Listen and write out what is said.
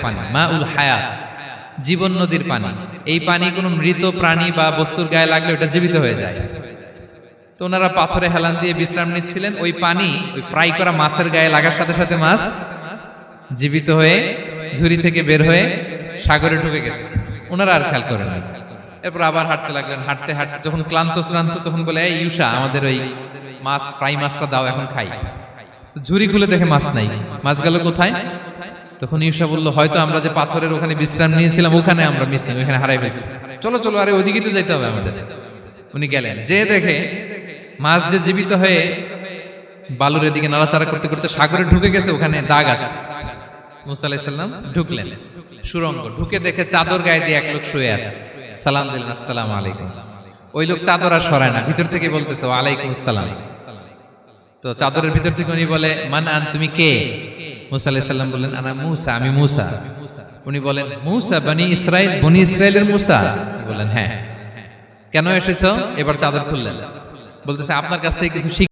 পানি, মাউল হায়াত, জীবন নদীর পানি। এই পানি কোনো মৃত প্রাণী বা বস্তুর গায়ে লাগলে ওটা জীবিত হয়ে যায়। তো ওনারা পাথরে হেলান দিয়ে বিশ্রাম নিচ্ছিলেন। ওই পানি ওই ফ্রাই করা মাছের গায়ে লাগার সাথে সাথে মাছ জীবিত হয়ে ঝুড়ি থেকে বের হয়ে সাগরে ঢুকে গেছে। ওনারা আর খেয়াল করেন না। এরপর আবার হাঁটতে লাগলেন। হাঁটতে হাঁটতে যখন ক্লান্ত শ্রান্ত তখন বলে, এই ইউসা, আমাদের ওই মাছ ফ্রাই মাছটা দাও, এখন খাই। ঝুড়ি খুলে দেখে মাছ নাই। মাছ গেল কোথায়? তখন ইউসা বলল, হয়তো আমরা যে পাথরের ওখানে বিশ্রাম নিয়েছিলাম ওখানে আমরা মিসিং, ওখানে হারাই ফেলছি। চলো চলো, আরে ওইদিকে তো যাইতে হবে আমাদের। উনি গেলেন, যে দেখে মাছ যে জীবিত হয়ে বালুর দিকে নাড়াচাড়া করতে করতে সাগরে ঢুকে গেছে, ওখানে দাগ আছে। মুসা আলাইহিস সালাম ঢুকলেন সুরঙ্গ, ঢুকে দেখে চাদর গায়ে দিয়ে এক লোক শুয়ে আছে। সালাম দিলেন, আসসালামু আলাইকুম। ওই লোক চাদর আর সরায় না, ভিতর থেকে বলতেছে ওয়ালাইকুম আসসালাম। তো চাদরের ভিতর থেকে উনি বলে, মান আন, তুমি কে? মুসা আলাইহিস সালাম বললেন, আনা মুসা, আমি মুসা। উনি বলেন, মুসা বনি ইসরাইল, বনি ইসরাইলের মুসা? বললেন হ্যাঁ। কেন এসেছো? এবার চাদর খুললেন, বলতেছে আপনার কাছ থেকে কিছু